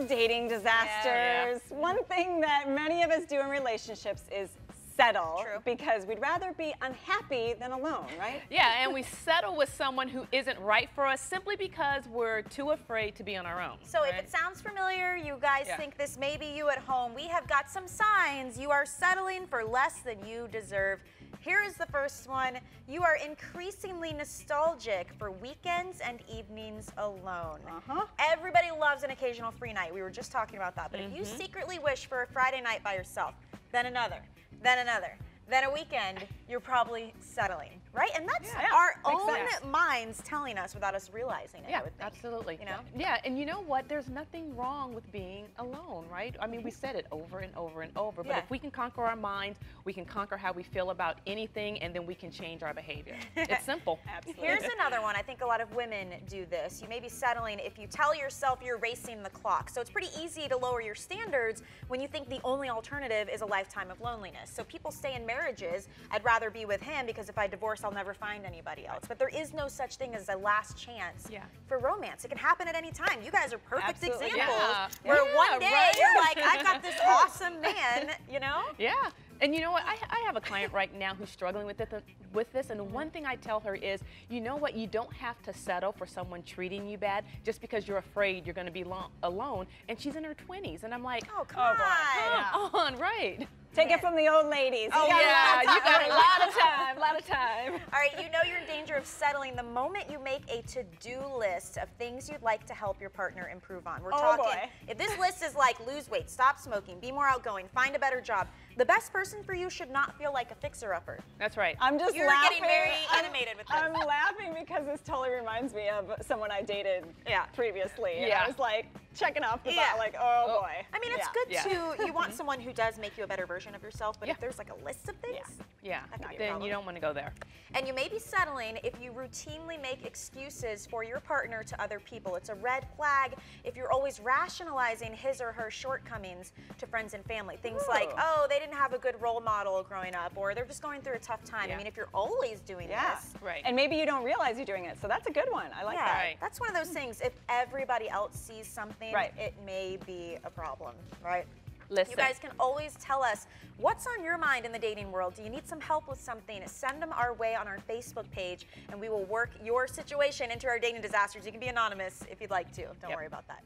dating disasters. One thing that many of us do in relationships is settle. True. Because we'd rather be unhappy than alone, right? Yeah, and we settle with someone who isn't right for us simply because we're too afraid to be on our own. So if it sounds familiar, you guys think this may be you at home, we have got some signs you are settling for less than you deserve. Here is the first one. You are increasingly nostalgic for weekends and evenings alone. Everybody loves an occasional free night. We were just talking about that. But if you secretly wish for a Friday night by yourself, then another, then another, then a weekend, you're probably settling, right? And that's our own minds telling us without us realizing it. Yeah, I would think. absolutely. You know? Yeah, and you know what? There's nothing wrong with being alone, right? I mean, we said it over and over and over, but if we can conquer our minds, we can conquer how we feel about anything, and then we can change our behavior. It's simple. Absolutely. Here's another one. I think a lot of women do this. You may be settling if you tell yourself you're racing the clock. So it's pretty easy to lower your standards when you think the only alternative is a lifetime of loneliness. So people stay in marriages. I'd rather be with him because if I divorce, I'll never find anybody else. But there is no such thing as a last chance for romance. It can happen at any time. You guys are perfect examples where one day you're like, I've got this awesome man, you know? Yeah. And you know what? I have a client right now who's struggling with this, and one thing I tell her is, you know what? You don't have to settle for someone treating you bad just because you're afraid you're going to be alone. And she's in her 20s, and I'm like, oh, come on, right? Take it from the old ladies. Oh, yeah, you got a lot of time, All right, you know you're in danger of settling the moment you make a to-do list of things you'd like to help your partner improve on. We're talking, if this list is like lose weight, stop smoking, be more outgoing, find a better job, the best person for you should not feel like a fixer-upper. That's right. I'm just You're laughing. getting very animated with this. I'm laughing because this totally reminds me of someone I dated previously. And I was like checking off the box, like, oh boy. I mean, it's good to, you want someone who does make you a better version of yourself, but if there's like a list of things, then you don't want to go there. And you may be settling if you routinely make excuses for your partner to other people. It's a red flag if you're always rationalizing his or her shortcomings to friends and family. Things like, oh, they didn't have a good role model growing up, or they're just going through a tough time. I mean, if you're always doing this. And maybe you don't realize you're doing it, so that's a good one. I like that. That's one of those things. If everybody else sees something, it may be a problem, right? Listen. You guys can always tell us what's on your mind in the dating world. Do you need some help with something? Send them our way on our Facebook page, and we will work your situation into our dating disasters. You can be anonymous if you'd like to. Don't worry about that.